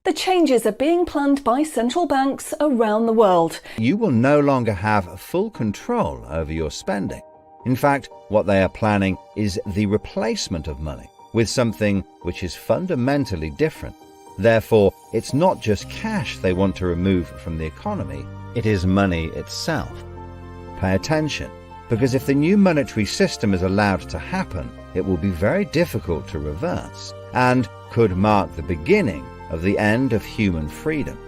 The changes are being planned by central banks around the world. You will no longer have full control over your spending. In fact, what they are planning is the replacement of money with something which is fundamentally different. Therefore, it's not just cash they want to remove from the economy, it is money itself. Pay attention, because if the new monetary system is allowed to happen, it will be very difficult to reverse and could mark the beginning of the end of human freedom.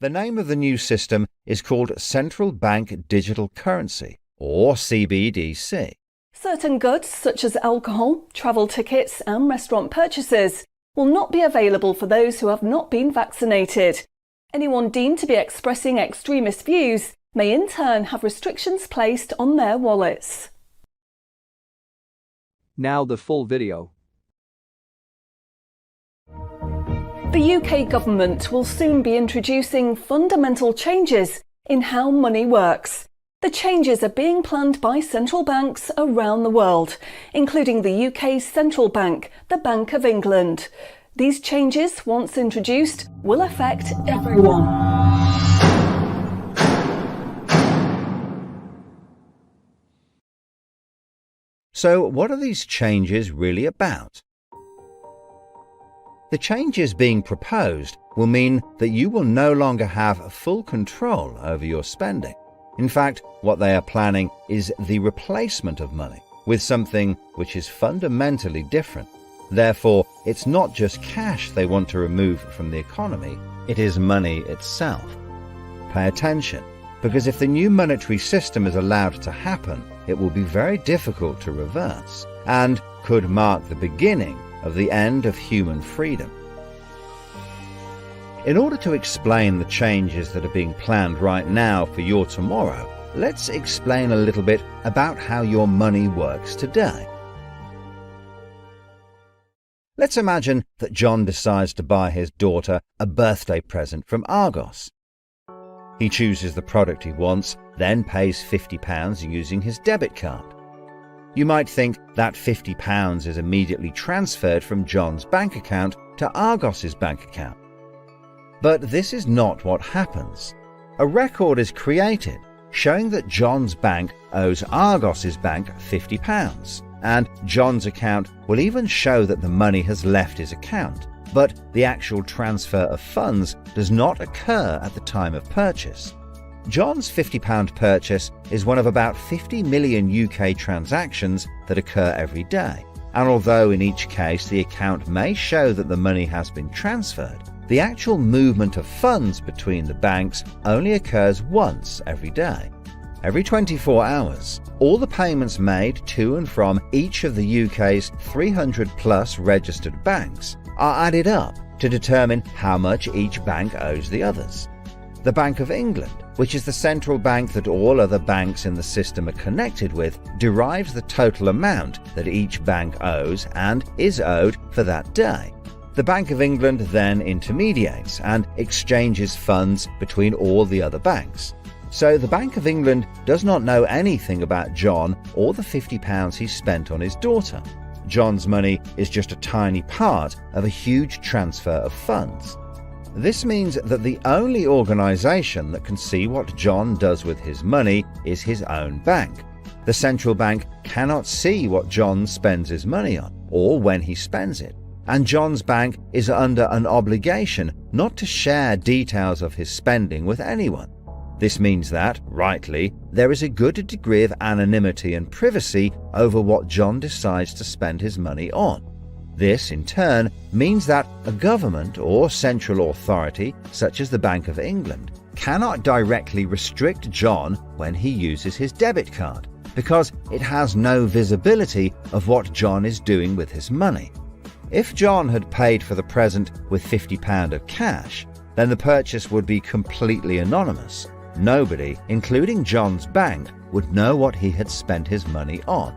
The name of the new system is called Central Bank Digital Currency, or Cbdc. Certain goods, such as alcohol, travel tickets and restaurant purchases, will not be available for those who have not been vaccinated. Anyone deemed to be expressing extremist views may in turn have restrictions placed on their wallets. Now the full video. The UK government will soon be introducing fundamental changes in how money works. The changes are being planned by central banks around the world, including the UK's central bank, the Bank of England. These changes, once introduced, will affect everyone. So, what are these changes really about? The changes being proposed will mean that you will no longer have full control over your spending. In fact, what they are planning is the replacement of money with something which is fundamentally different. Therefore, it's not just cash they want to remove from the economy, it is money itself. Pay attention, because if the new monetary system is allowed to happen, it will be very difficult to reverse and could mark the beginning of the end of human freedom. In order to explain the changes that are being planned right now for your tomorrow, let's explain a little bit about how your money works today. Let's imagine that John decides to buy his daughter a birthday present from Argos. He chooses the product he wants, then pays £50 using his debit card. You might think that £50 is immediately transferred from John's bank account to Argos's bank account. But this is not what happens. A record is created showing that John's bank owes Argos's bank £50, and John's account will even show that the money has left his account, but the actual transfer of funds does not occur at the time of purchase. John's £50 purchase is one of about 50 million UK transactions that occur every day, and although in each case the account may show that the money has been transferred, the actual movement of funds between the banks only occurs once every day. Every 24 hours, all the payments made to and from each of the UK's 300 plus registered banks are added up to determine how much each bank owes the others. The Bank of England, which is the central bank that all other banks in the system are connected with, derives the total amount that each bank owes and is owed for that day. The Bank of England then intermediates and exchanges funds between all the other banks. So the Bank of England does not know anything about John or the £50 he spent on his daughter. John's money is just a tiny part of a huge transfer of funds. This means that the only organisation that can see what John does with his money is his own bank. The central bank cannot see what John spends his money on or when he spends it. And John's bank is under an obligation not to share details of his spending with anyone. This means that, rightly, there is a good degree of anonymity and privacy over what John decides to spend his money on. This, in turn, means that a government or central authority, such as the Bank of England, cannot directly restrict John when he uses his debit card, because it has no visibility of what John is doing with his money. If John had paid for the present with £50 of cash, then the purchase would be completely anonymous. Nobody, including John's bank, would know what he had spent his money on.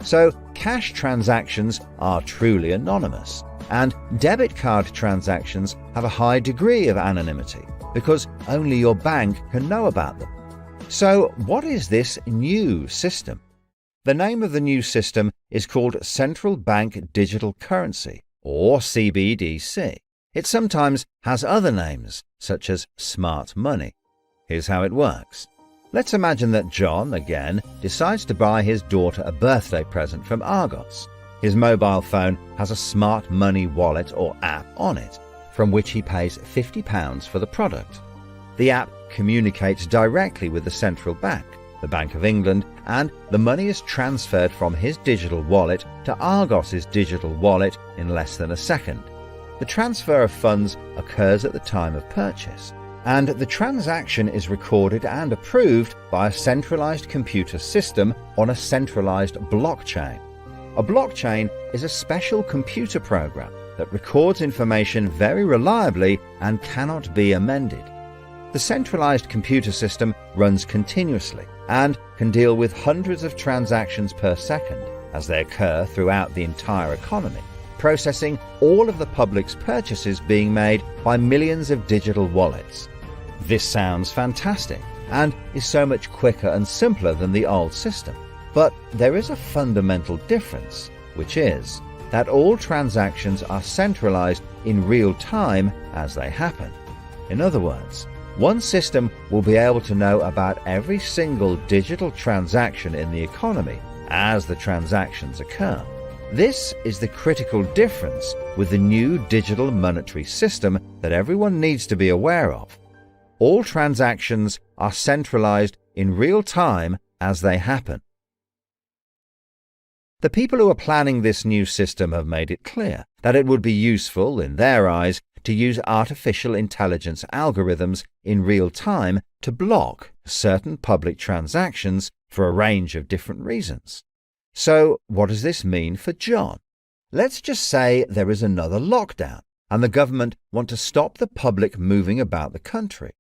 So, cash transactions are truly anonymous, and debit card transactions have a high degree of anonymity, because only your bank can know about them. So, what is this new system? The name of the new system is called Central Bank Digital Currency, or Cbdc. It sometimes has other names, such as smart money. Here's how it works. Let's imagine that John, again, decides to buy his daughter a birthday present from Argos. His mobile phone has a smart money wallet or app on it, from which he pays £50 for the product. The app communicates directly with the central bank, the Bank of England, and the money is transferred from his digital wallet to Argos's digital wallet in less than a second. The transfer of funds occurs at the time of purchase, and the transaction is recorded and approved by a centralized computer system on a centralized blockchain. A blockchain is a special computer program that records information very reliably and cannot be amended. The centralized computer system runs continuously and can deal with hundreds of transactions per second as they occur throughout the entire economy, processing all of the public's purchases being made by millions of digital wallets. This sounds fantastic and is so much quicker and simpler than the old system. But there is a fundamental difference, which is that all transactions are centralized in real time as they happen. In other words, one system will be able to know about every single digital transaction in the economy as the transactions occur. This is the critical difference with the new digital monetary system that everyone needs to be aware of. All transactions are centralized in real time as they happen. The people who are planning this new system have made it clear that it would be useful, in their eyes, to use artificial intelligence algorithms in real time to block certain public transactions for a range of different reasons. So, what does this mean for John? Let's just say there is another lockdown and the government want to stop the public moving about the country.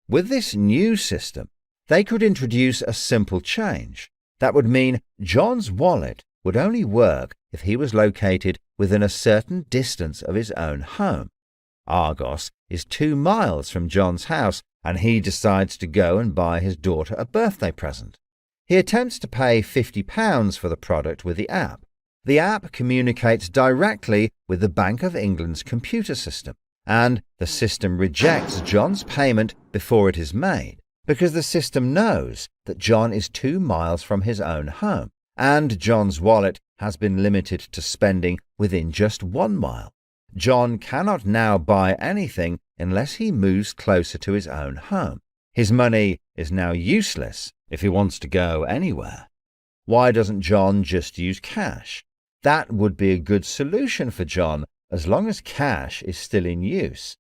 With this new system, they could introduce a simple change. That would mean John's wallet would only work if he was located within a certain distance of his own home. Argos is 2 miles from John's house, and he decides to go and buy his daughter a birthday present. He attempts to pay £50 for the product with the app. The app communicates directly with the Bank of England's computer system, and the system rejects John's payment before it is made, because the system knows that John is 2 miles from his own home, and John's wallet has been limited to spending within just 1 mile. John cannot now buy anything unless he moves closer to his own home. His money is now useless if he wants to go anywhere. Why doesn't John just use cash? That would be a good solution for John as long as cash is still in use.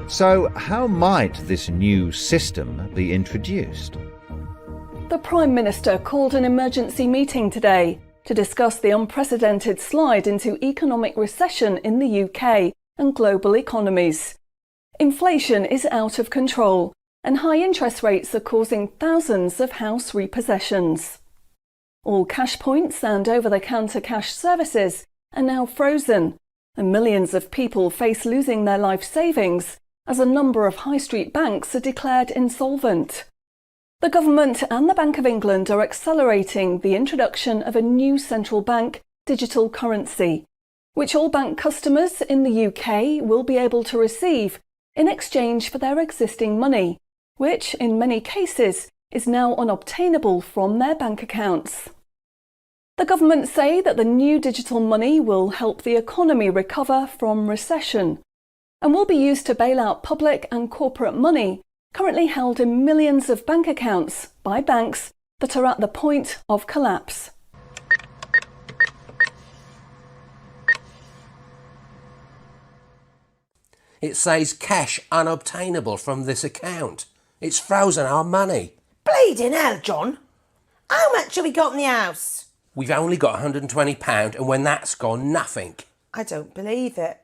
So, how might this new system be introduced? The Prime Minister called an emergency meeting today to discuss the unprecedented slide into economic recession in the UK and global economies. Inflation is out of control, and high interest rates are causing thousands of house repossessions. All cash points and over-the-counter cash services are now frozen, and millions of people face losing their life savings as a number of high street banks are declared insolvent. The government and the Bank of England are accelerating the introduction of a new central bank digital currency, which all bank customers in the UK will be able to receive in exchange for their existing money, which in many cases is now unobtainable from their bank accounts. The government say that the new digital money will help the economy recover from recession and will be used to bail out public and corporate money currently held in millions of bank accounts by banks that are at the point of collapse. It says cash unobtainable from this account. It's frozen our money. Bleeding hell, John. How much have we got in the house? We've only got £120, and when that's gone, nothing. I don't believe it.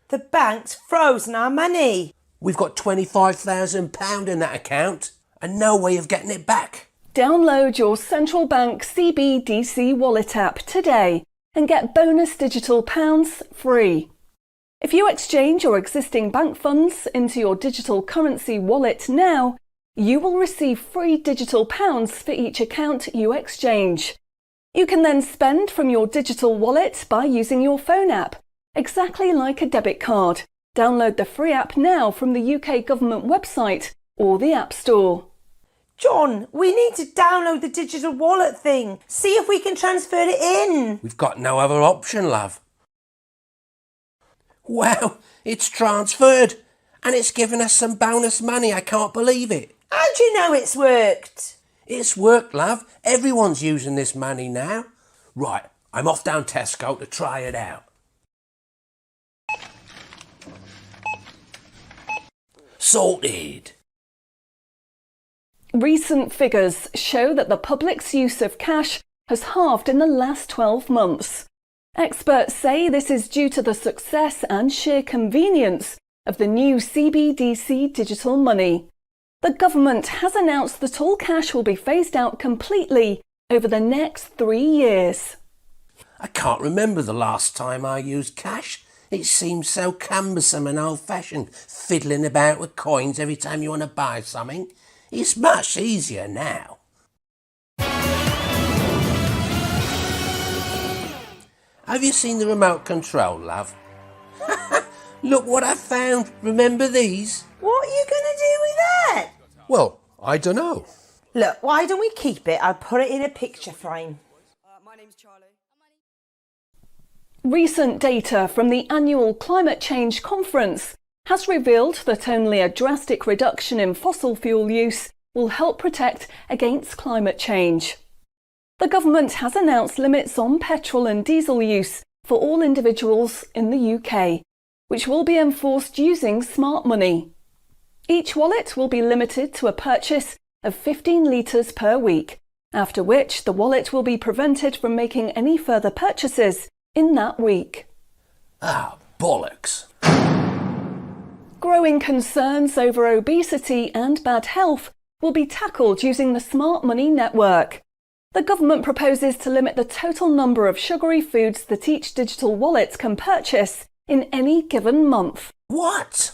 The bank's frozen our money. We've got £25,000 in that account, and no way of getting it back. Download your central bank Cbdc wallet app today and get bonus digital pounds free. If you exchange your existing bank funds into your digital currency wallet now, you will receive free digital pounds for each account you exchange. You can then spend from your digital wallet by using your phone app exactly like a debit card. Download the free app now from the UK government website or the App Store. John, we need to download the digital wallet thing. See if we can transfer it in. We've got no other option, love. Wow, it's transferred. And it's given us some bonus money. I can't believe it. How do you know it's worked? It's worked, love. Everyone's using this money now. Right, I'm off down Tesco to try it out. Sorted. Recent figures show that the public's use of cash has halved in the last 12 months. Experts say this is due to the success and sheer convenience of the new Cbdc digital money. The government has announced that all cash will be phased out completely over the next 3 years. I can't remember the last time I used cash. It seems so cumbersome and old-fashioned, fiddling about with coins every time you want to buy something. It's much easier now. Have you seen the remote control, love? Look what I found. Remember these? What are you going to do with that? Well, I don't know. Look, why don't we keep it? I'll put it in a picture frame. My name's Charlie. Recent data from the annual Climate Change Conference has revealed that only a drastic reduction in fossil fuel use will help protect against climate change. The government has announced limits on petrol and diesel use for all individuals in the UK, which will be enforced using smart money. Each wallet will be limited to a purchase of 15 litres per week, after which the wallet will be prevented from making any further purchases in that week. Ah, bollocks. Growing concerns over obesity and bad health will be tackled using the Smart Money Network. The government proposes to limit the total number of sugary foods that each digital wallet can purchase in any given month. What?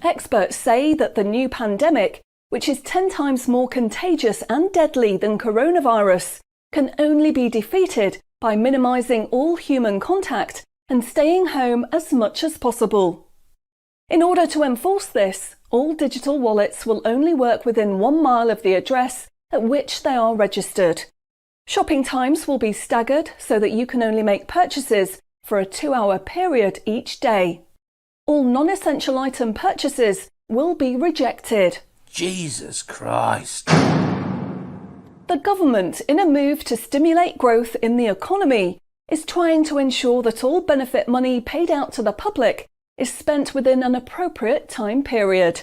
Experts say that the new pandemic, which is 10 times more contagious and deadly than coronavirus, can only be defeated by minimising all human contact and staying home as much as possible. In order to enforce this, all digital wallets will only work within 1 mile of the address at which they are registered. Shopping times will be staggered so that you can only make purchases for a 2-hour period each day. All non-essential item purchases will be rejected. Jesus Christ. The government, in a move to stimulate growth in the economy, is trying to ensure that all benefit money paid out to the public is spent within an appropriate time period.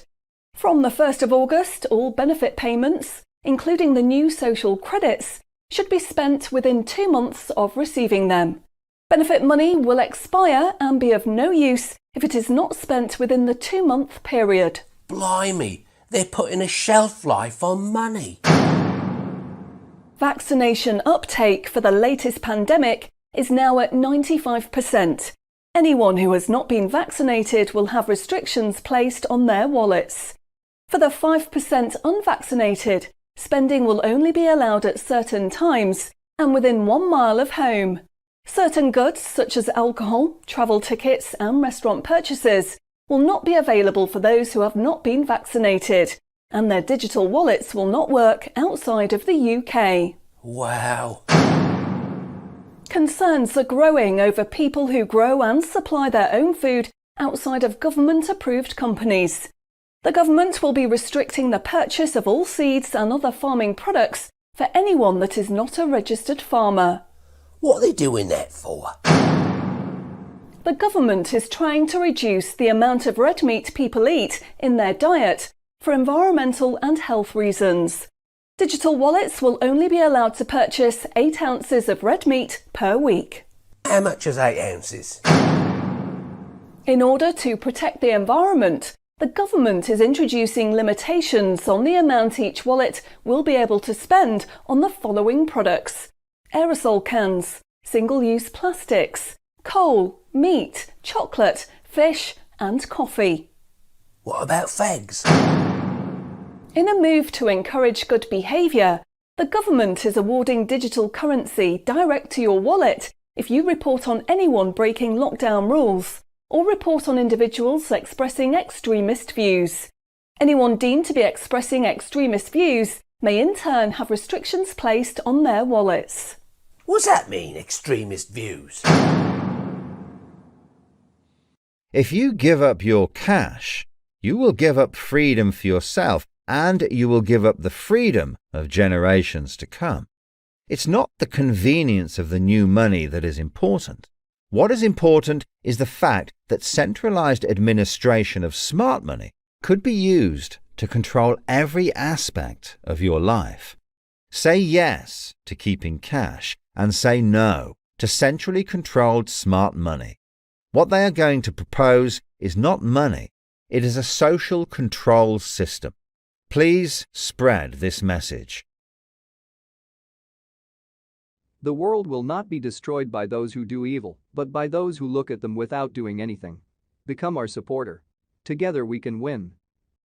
From the 1st of August, all benefit payments, including the new social credits, should be spent within 2 months of receiving them. Benefit money will expire and be of no use if it is not spent within the 2-month period. Blimey, they're putting a shelf life on money. Vaccination uptake for the latest pandemic is now at 95%. Anyone who has not been vaccinated will have restrictions placed on their wallets. For the 5% unvaccinated, spending will only be allowed at certain times and within 1 mile of home. Certain goods, such as alcohol, travel tickets and restaurant purchases, will not be available for those who have not been vaccinated, and their digital wallets will not work outside of the UK. Wow. Concerns are growing over people who grow and supply their own food outside of government-approved companies. The government will be restricting the purchase of all seeds and other farming products for anyone that is not a registered farmer. What are they doing that for? The government is trying to reduce the amount of red meat people eat in their diet for environmental and health reasons. Digital wallets will only be allowed to purchase 8 ounces of red meat per week. How much is 8 ounces? In order to protect the environment, the government is introducing limitations on the amount each wallet will be able to spend on the following products: aerosol cans, single-use plastics, coal, meat, chocolate, fish and coffee. What about fags? In a move to encourage good behaviour, the government is awarding digital currency direct to your wallet If you report on anyone breaking lockdown rules, or report on individuals expressing extremist views, anyone deemed to be expressing extremist views may in turn have restrictions placed on their wallets. What's that mean, extremist views? If you give up your cash, you will give up freedom for yourself and you will give up the freedom of generations to come. It's not the convenience of the new money that is important. What is important is the fact that centralized administration of smart money could be used to control every aspect of your life. Say yes to keeping cash and say no to centrally controlled smart money. What they are going to propose is not money, it is a social control system. Please spread this message. The world will not be destroyed by those who do evil, but by those who look at them without doing anything. Become our supporter. Together we can win.